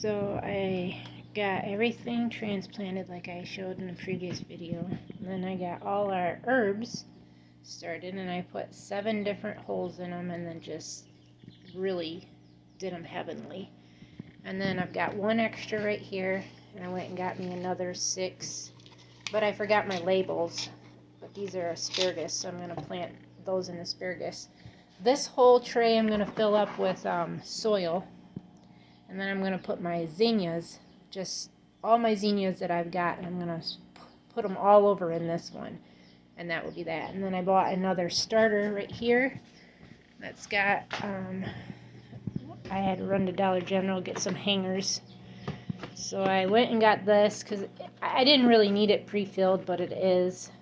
So I got everything transplanted like I showed in the previous video. And then I got all our herbs started, and I put 7 different holes in them and then just really did them heavenly. And then I've got 1 extra right here, and I went and got me another 6. But I forgot my labels. But these are asparagus, so I'm going to plant those in asparagus. This whole tray I'm going to fill up with soil. And then I'm going to put my zinnias, just all my zinnias that I've got, and I'm going to put them all over in this one. And that will be that. And then I bought another starter right here that's got, I had to run to Dollar General, get some hangers. So I went and got this because I didn't really need it pre-filled, but it is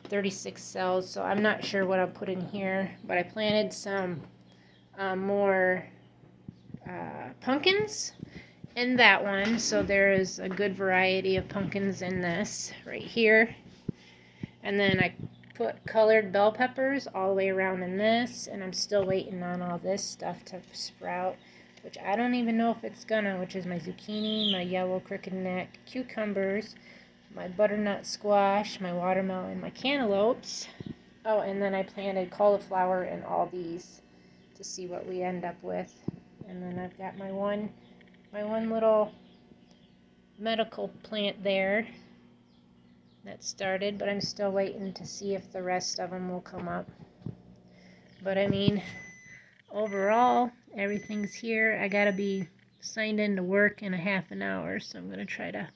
36 cells. So I'm not sure what I'll put in here, but I planted some more pumpkins in that one, so there is a good variety of pumpkins in this right here. And then I put colored bell peppers all the way around in this, and I'm still waiting on all this stuff to sprout, which I don't even know if it's gonna, which is my zucchini, my yellow crooked neck, cucumbers, my butternut squash, my watermelon, my cantaloupes. Oh, and then I planted cauliflower in all these to see what we end up with. And then I've got my one little medical plant there that started, but I'm still waiting to see if the rest of them will come up. But I mean, overall, everything's here. I gotta be signed into work in a half an hour, so I'm gonna try to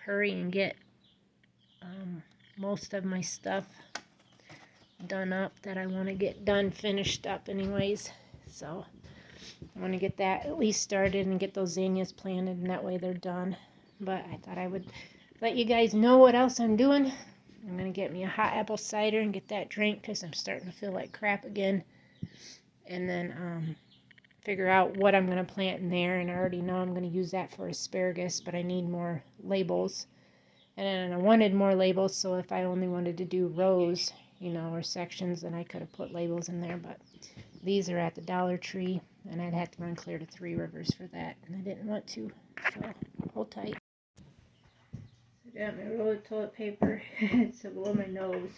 hurry and get most of my stuff done up that I want to get done, finished up anyways. So I want to get that at least started and get those zinnias planted, and that way they're done. But I thought I would let you guys know what else I'm doing. I'm going to get me a hot apple cider and get that drink because I'm starting to feel like crap again. And then figure out what I'm going to plant in there. And I already know I'm going to use that for asparagus, but I need more labels. And then I wanted more labels, so if I only wanted to do rows, you know, or sections, then I could have put labels in there. But these are at the Dollar Tree, and I'd have to run clear to 3 Rivers for that, and I didn't want to, so hold tight. I got my roll of toilet paper. It's below my nose.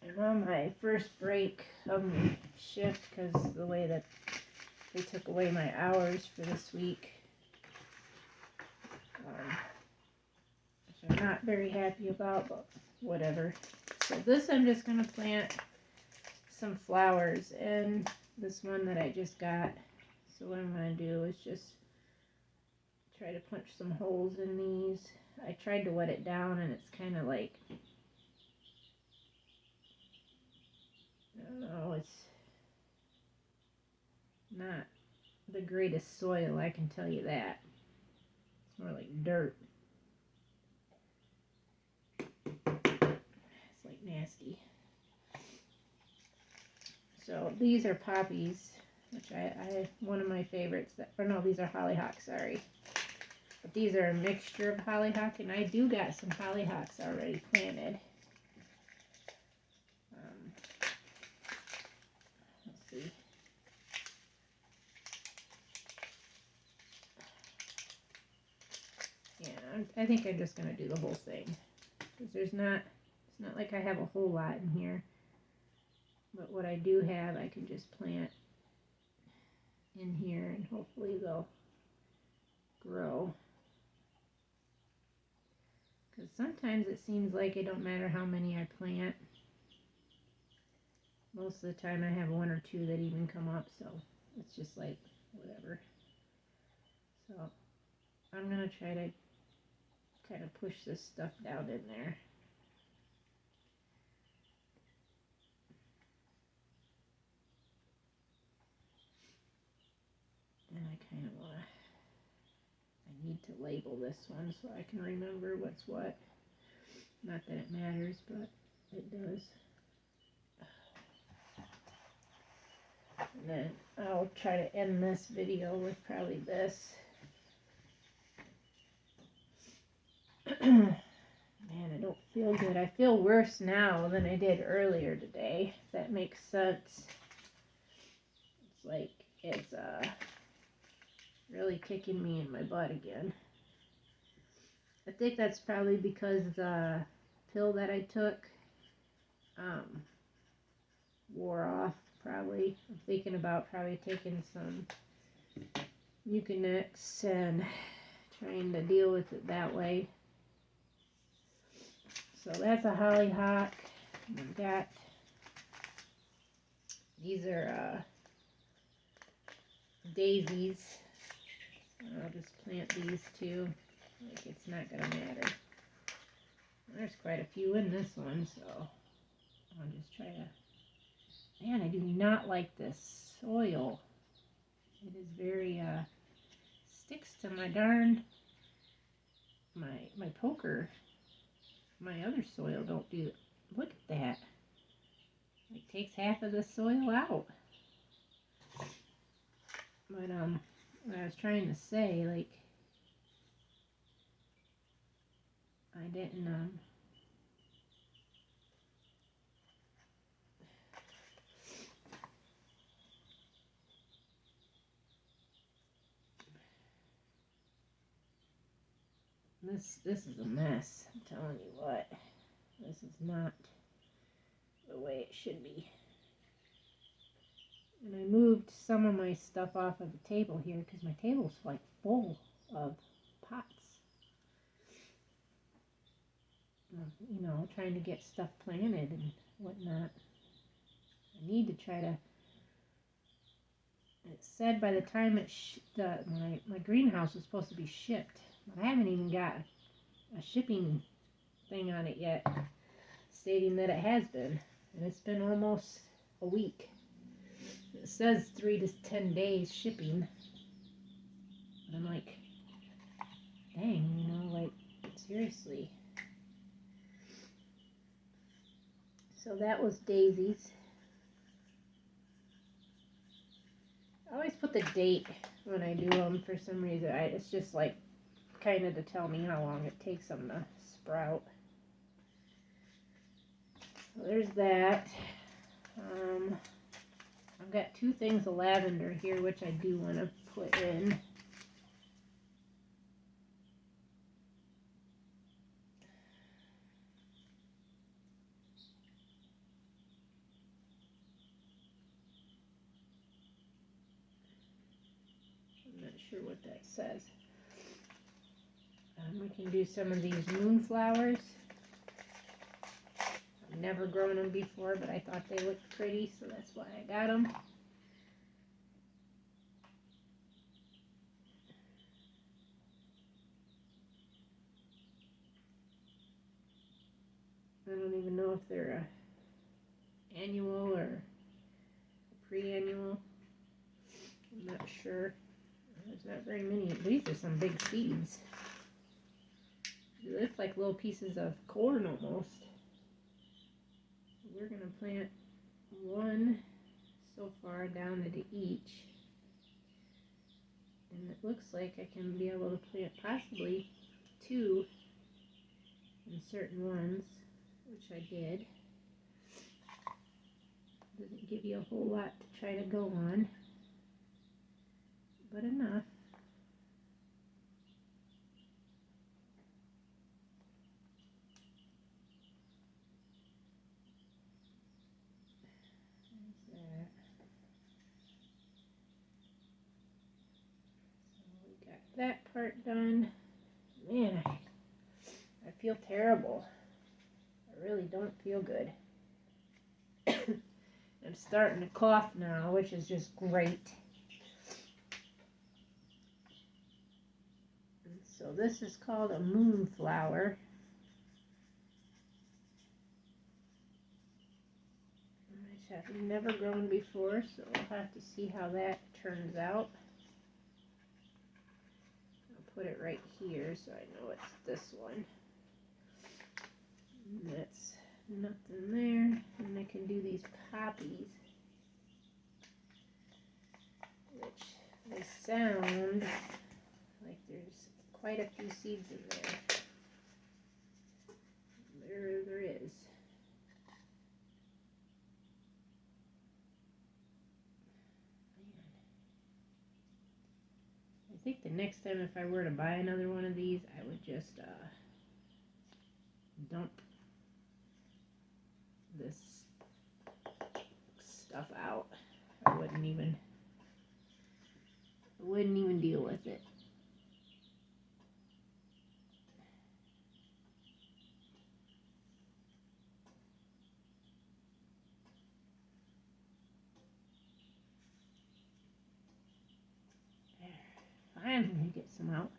I'm on my first break of my shift because the way that they took away my hours for this week. Which I'm not very happy about, but whatever. So this I'm just going to plant some flowers in this one that I just got. So what I'm going to do is just try to punch some holes in these. I tried to wet it down and it's kind of like, I don't know, it's not the greatest soil, I can tell you that. It's more like dirt. It's like nasty. So these are poppies, which I one of my favorites. Or no, these are hollyhocks, sorry. But these are a mixture of hollyhock, and I do got some hollyhocks already planted. Let's see. Yeah, I think I'm just going to do the whole thing. Because it's not like I have a whole lot in here. But what I do have, I can just plant in here, and hopefully they'll grow. Because sometimes it seems like it don't matter how many I plant. Most of the time I have 1 or 2 that even come up, so it's just like, whatever. So I'm going to try to kind of push this stuff down in there. And I kind of want to, I need to label this one so I can remember what's what. Not that it matters, but it does. And then I'll try to end this video with probably this. Man, I don't feel good. I feel worse now than I did earlier today, if that makes sense. It's like, it's really kicking me in my butt again. I think that's probably because the pill that I took wore off, probably. I'm thinking about probably taking some Mucinex and trying to deal with it that way. So that's a hollyhock. I've got, these are daisies. I'll just plant these too. Like, it's not gonna matter. There's quite a few in this one, so I'll just try to. Man, I do not like this soil. It is very sticks to my darn my poker. My other soil don't do it. Look at that. It takes half of the soil out. But what I was trying to say, like, I didn't this is a mess. I'm telling you what. This is not the way it should be. And I moved some of my stuff off of the table here because my table's like full of pots. You know, trying to get stuff planted and whatnot. I need to try to. It said by the time my greenhouse was supposed to be shipped, but I haven't even got a shipping thing on it yet, stating that it has been, and it's been almost a week. It says 3 to 10 days shipping. And I'm like, dang, you know, like, seriously. So that was daisies. I always put the date when I do them for some reason. It's just like kind of to tell me how long it takes them to sprout. So there's that. I've got 2 things of lavender here, which I do want to put in. I'm not sure what that says. We can do some of these moonflowers. I've never grown them before, but I thought they looked pretty, so that's why I got them. I don't even know if they're annual or pre-annual. I'm not sure. There's not very many. These are some big seeds. They look like little pieces of corn almost. We're going to plant 1 so far down into each. And it looks like I can be able to plant possibly 2 in certain ones, which I did. Doesn't give you a whole lot to try to go on, but enough. There's that. So we got that part done. Man, I feel terrible. I really don't feel good. I'm starting to cough now, which is just great. And so this is called a moonflower. Which I've never grown before, so we'll have to see how that turns out. I'll put it right here so I know it's this one. And that's nothing there. And I can do these poppies, which they sound like there's quite a few seeds in there. There is. Man. I think the next time if I were to buy another one of these, I would just dump this stuff out. I wouldn't even deal with it. Finally get some out.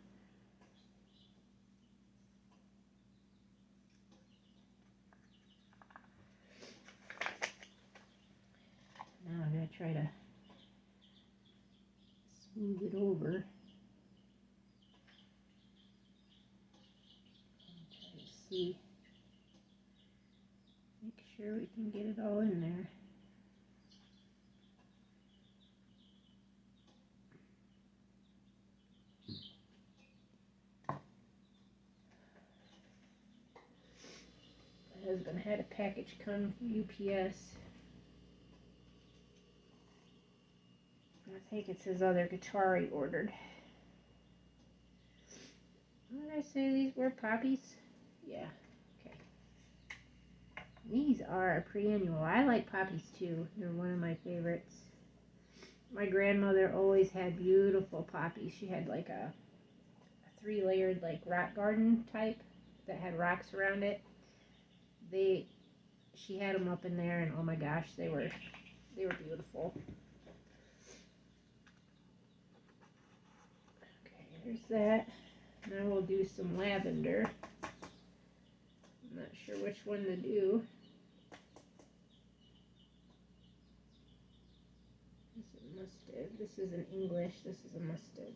Now I'm going to try to smooth it over. And try to see. Make sure we can get it all in there. My husband had a package come from UPS. I think it's his other guitar he ordered. What did I say these were? Poppies? Yeah. Okay. These are a pre-annual. I like poppies too. They're one of my favorites. My grandmother always had beautiful poppies. She had like a 3-layered like rock garden type that had rocks around it. She had them up in there, and oh my gosh, they were beautiful. Okay, there's that. Now we'll do some lavender. I'm not sure which one to do. This is mustard. This is an English. This is a mustard.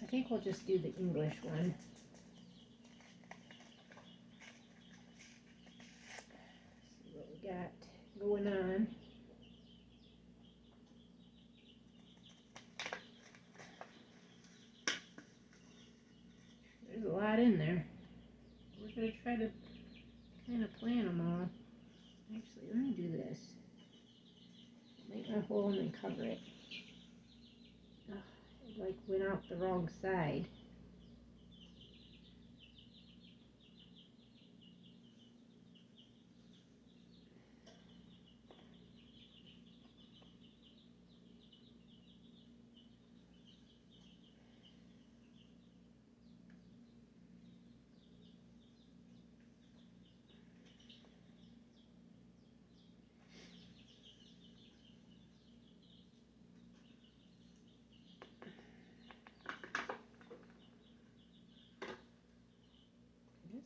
I think we'll just do the English one. See what we got going on. There's a lot in there. We're going to try to kind of plan them all. Actually, let me do this. Make my hole and then cover it. Oh, it like went out the wrong side.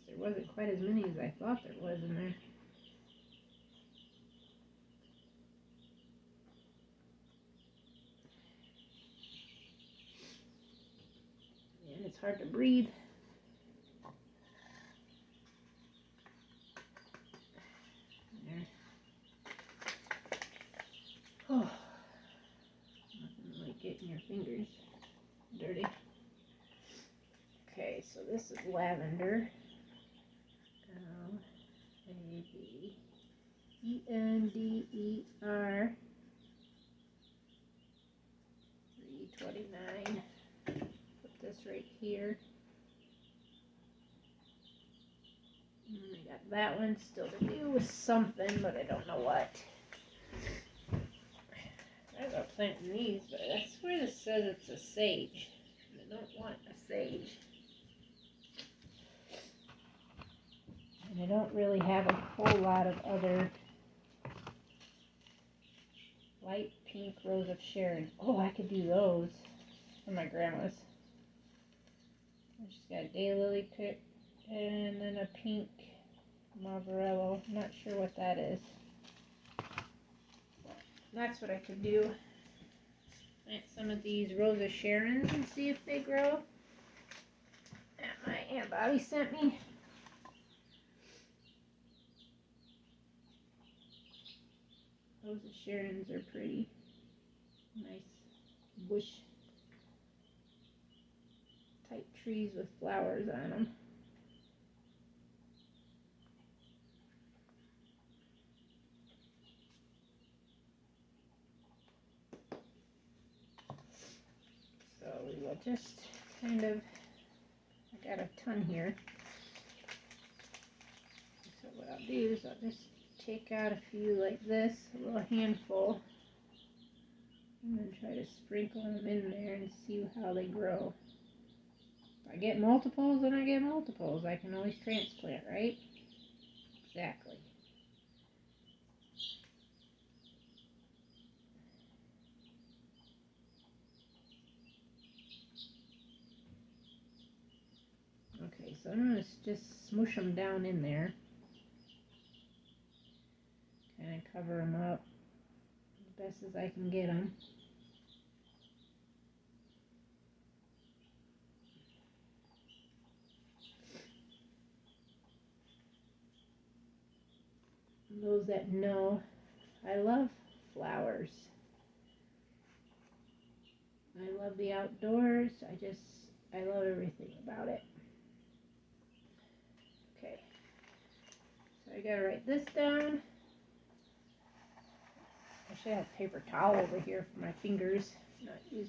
There wasn't quite as many as I thought there was in there. And it's hard to breathe. There. Oh, nothing like getting your fingers dirty. Okay, so this is lavender. Lavender. 329. Put this right here. And I got that one still to do with something, but I don't know what. I was planting these, but I swear this says it's a sage. I don't want a sage. And I don't really have a whole lot of other light pink rose of Sharon. Oh, I could do those for my grandma's. She's got a daylily pick and then a pink Marcellus. I'm not sure what that is. That's what I could do. Plant some of these rose of Sharons and see if they grow. That my Aunt Bobby sent me. Rose of Sharons are pretty. Nice bush type trees with flowers on them. So we will just kind of, I got a ton here. So what I'll do is I'll just take out a few like this, a little handful, and then try to sprinkle them in there and see how they grow. If I get multiples, then I get multiples. I can always transplant, right? Exactly. Okay, so I'm going to just smoosh them down in there. Kind of cover them up as best as I can get them. Those that know, I love flowers. I love the outdoors. I love everything about it. Okay, so I gotta write this down. I should have a paper towel over here for my fingers, not use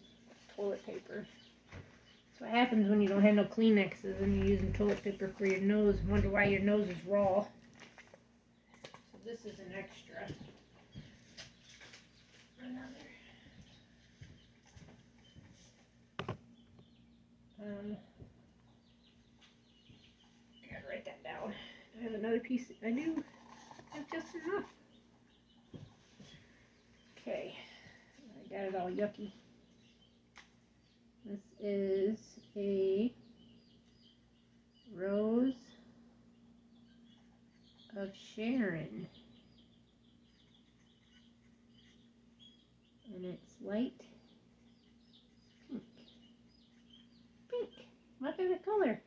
toilet paper. That's what happens when you don't have no Kleenexes and you're using toilet paper for your nose. Wonder why your nose is raw. So this is an extra. Another. Gotta write that down. I have another piece. I do have just enough. Okay, I got it all yucky. This is a Rose of Sharon, and it's light pink. Pink, my favorite color.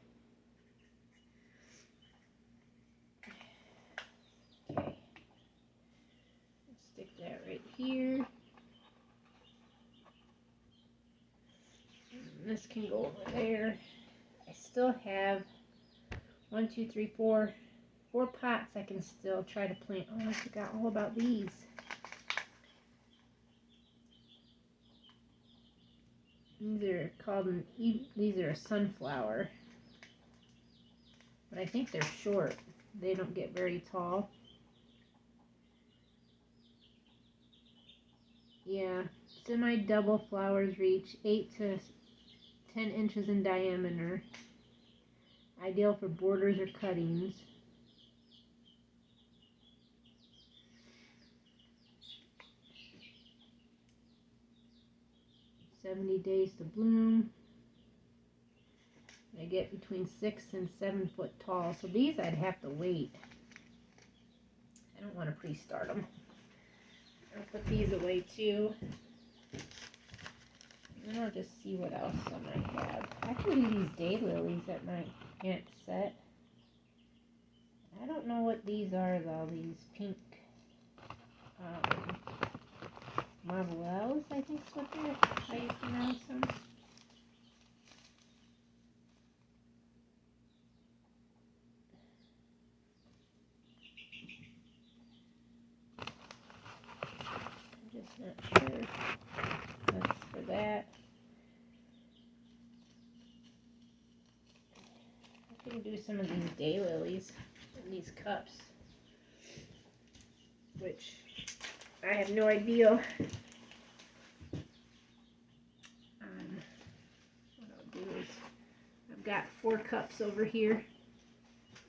Okay, stick that right here. And this can go over there. I still have 1, 2, 3, 4 pots I can still try to plant. Oh, I forgot all about these. These are called these are a sunflower, but I think they're short. They don't get very tall. Yeah, semi-double flowers reach 8 to 10 inches in diameter. Ideal for borders or cuttings. "70 days to bloom." They get between 6 and 7 foot tall. So these I'd have to wait. I don't want to pre-start them. I'll put these away too. And I'll just see what else I might have. Actually, these daylilies that my aunt set. I don't know what these are though. These pink Marcellus, I think is what they're, how you pronounce them. I'm just not sure. That's for that. I can do some of these daylilies in these cups, which I have no idea. What I'll do is, I've got 4 cups over here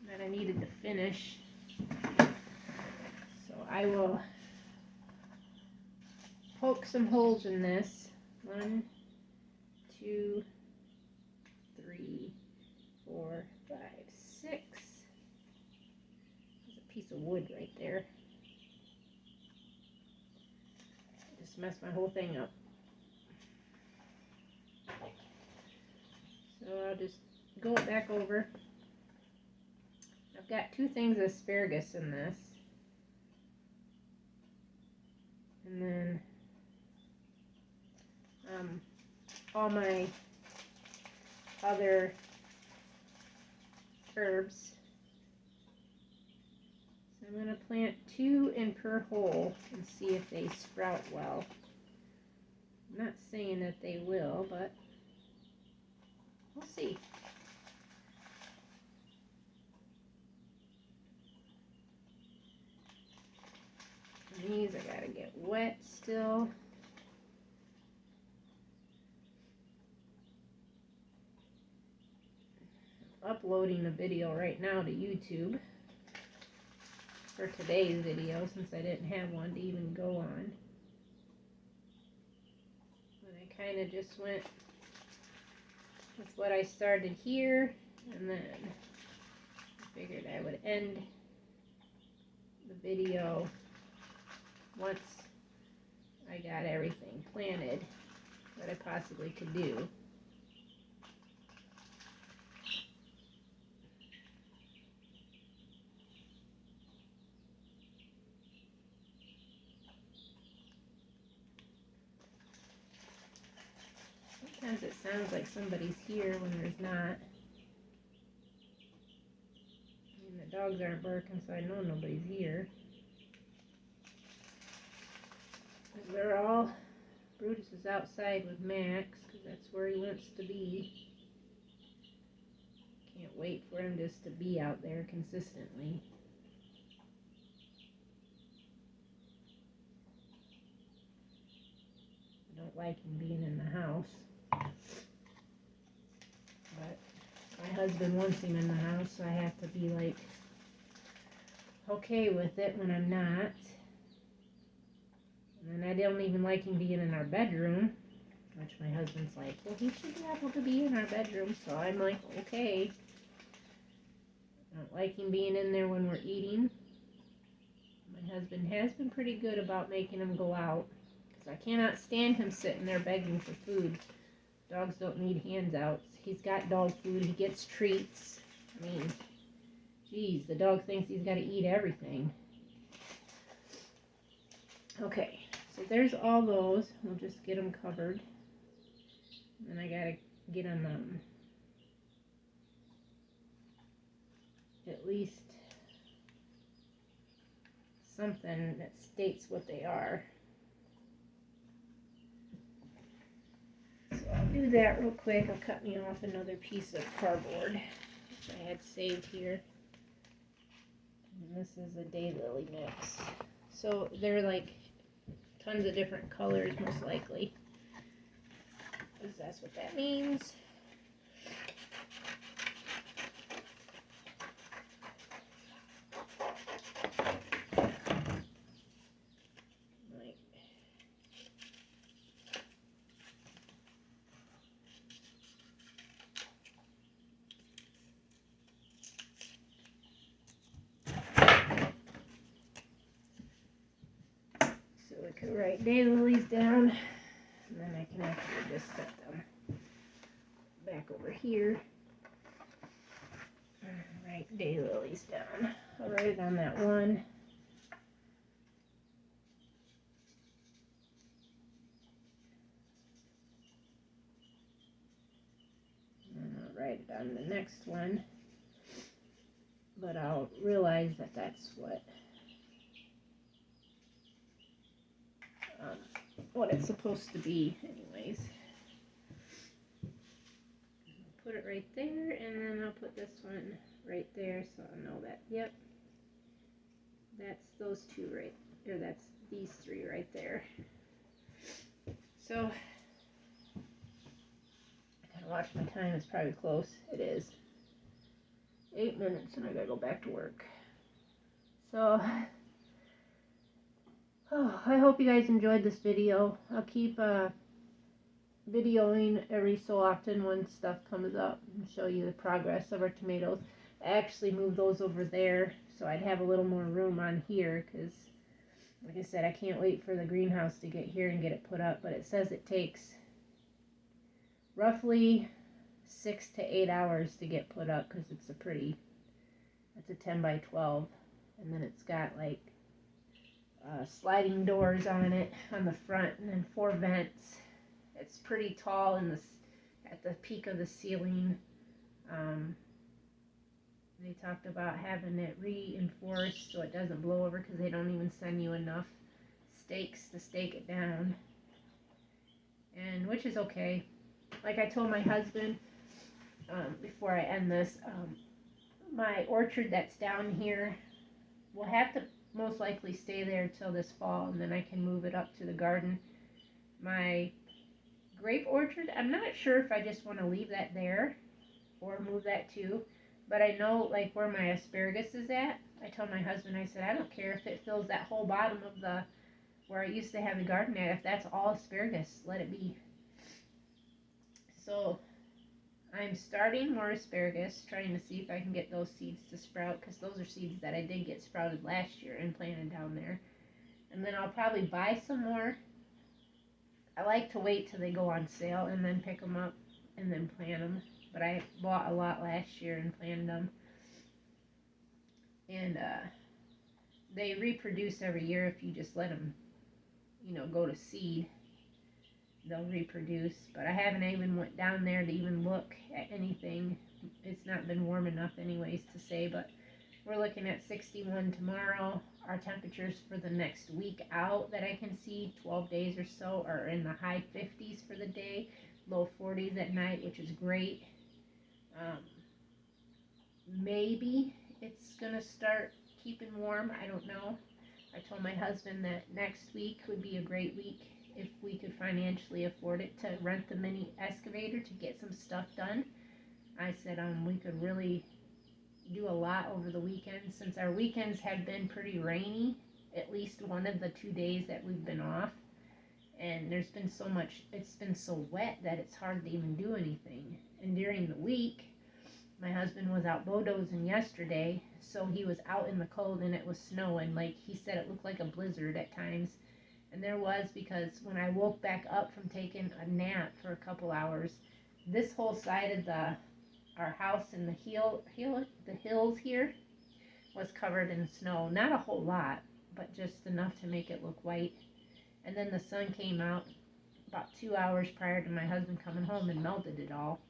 that I needed to finish. So I will poke some holes in this. 1, 2, 3, 4, 5, 6. There's a piece of wood right there. I just messed my whole thing up. So I'll just go it back over. I've got 2 things of asparagus in this. And then all my other herbs. So I'm going to plant 2 in per hole and see if they sprout well. I'm not saying that they will, but We'll see. These I gotta get wet still. I'm uploading a video right now to YouTube for today's video since I didn't have one to even go on. But I kind of just went with what I started here, and then I figured I would end the video once I got everything planted that I possibly could do. Sometimes it sounds like somebody's here when there's not. I mean, the dogs aren't barking, so I know nobody's here. They're all, Brutus is outside with Max, because that's where he wants to be. Can't wait for him just to be out there consistently. I don't like him being in the house. But my husband wants him in the house, so I have to be like okay with it when I'm not. And I don't even like him being in our bedroom, which my husband's like, well, he should be able to be in our bedroom. So I'm like, okay. I don't like him being in there when we're eating. My husband has been pretty good about making him go out, because I cannot stand him sitting there begging for food. Dogs don't need handouts. He's got dog food. He gets treats. I mean, geez, the dog thinks he's got to eat everything. Okay, so there's all those. We'll just get them covered. And I gotta get them at least something that states what they are. So I'll do that real quick. I'll cut me off another piece of cardboard, which I had saved here. And this is a daylily mix. So they're like tons of different colors, most likely, because that's what that means. I could write daylilies down, and then I can actually just set them back over here and write daylilies down. I'll write it on that one. And I'll write it on the next one, but I'll realize that that's what it's supposed to be anyways. I'll put it right there, and then I'll put this one right there so I'll know that, yep, that's those two right, or that's these three right there. So I gotta watch my time, it's probably close. It is 8 minutes and I gotta go back to work. So I hope you guys enjoyed this video. I'll keep videoing every so often when stuff comes up and show you the progress of our tomatoes. I actually moved those over there so I'd have a little more room on here, because like I said, I can't wait for the greenhouse to get here and get it put up, but it says it takes roughly 6 to 8 hours to get put up, because it's a 10 by 12, and then it's got like sliding doors on it on the front, and then 4 vents. It's pretty tall at the peak of the ceiling. They talked about having it reinforced so it doesn't blow over, because they don't even send you enough stakes to stake it down, and which is okay. Like I told my husband, before I end this. My orchard that's down here will have to most likely stay there till this fall, and then I can move it up to the garden. My grape orchard, I'm not sure if I just want to leave that there or move that too, but I know like where my asparagus is at. I told my husband, I said, I don't care if it fills that whole bottom of the where I used to have the garden at. If that's all asparagus, let it be. So I'm starting more asparagus, trying to see if I can get those seeds to sprout, because those are seeds that I did get sprouted last year and planted down there. And then I'll probably buy some more. I like to wait till they go on sale and then pick them up and then plant them. But I bought a lot last year and planted them. And they reproduce every year if you just let them, go to seed. They'll reproduce, but I haven't even went down there to even look at anything. It's not been warm enough anyways to say, but we're looking at 61 tomorrow. Our temperatures for the next week out that I can see, 12 days or so, are in the high 50s for the day, low 40s at night, which is great. Maybe it's gonna start keeping warm, I don't know. I told my husband that next week would be a great week if we could financially afford it to rent the mini excavator to get some stuff done. I said we could really do a lot over the weekend, since our weekends have been pretty rainy, at least one of the 2 days that we've been off. And there's been so much, it's been so wet that it's hard to even do anything. And during the week, my husband was out bulldozing yesterday, so he was out in the cold and it was snowing. Like he said, it looked like a blizzard at times. And there was, because when I woke back up from taking a nap for a couple hours, this whole side of our house and the hills here was covered in snow. Not a whole lot, but just enough to make it look white. And then the sun came out about 2 hours prior to my husband coming home and melted it all.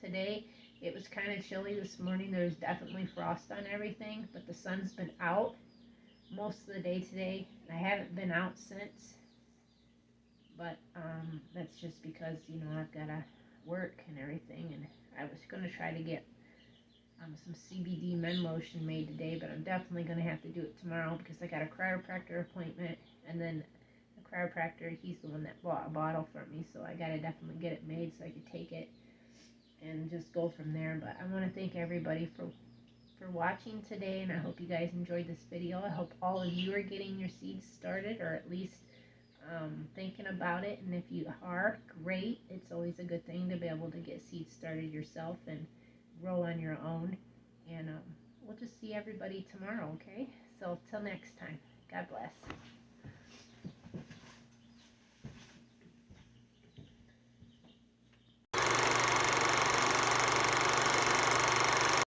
Today, it was kind of chilly this morning. There was definitely frost on everything, but the sun's been out most of the day today. I haven't been out since, but that's just because I've got to work and everything, and I was going to try to get some CBD men lotion made today, but I'm definitely going to have to do it tomorrow because I got a chiropractor appointment, and then the chiropractor, he's the one that bought a bottle for me, so I got to definitely get it made so I could take it and just go from there. But I want to thank everybody for watching today, and I hope you guys enjoyed this video. I hope all of you are getting your seeds started, or at least thinking about it. And if you are, great. It's always a good thing to be able to get seeds started yourself and grow on your own. And we'll just see everybody tomorrow, okay? So till next time, God bless.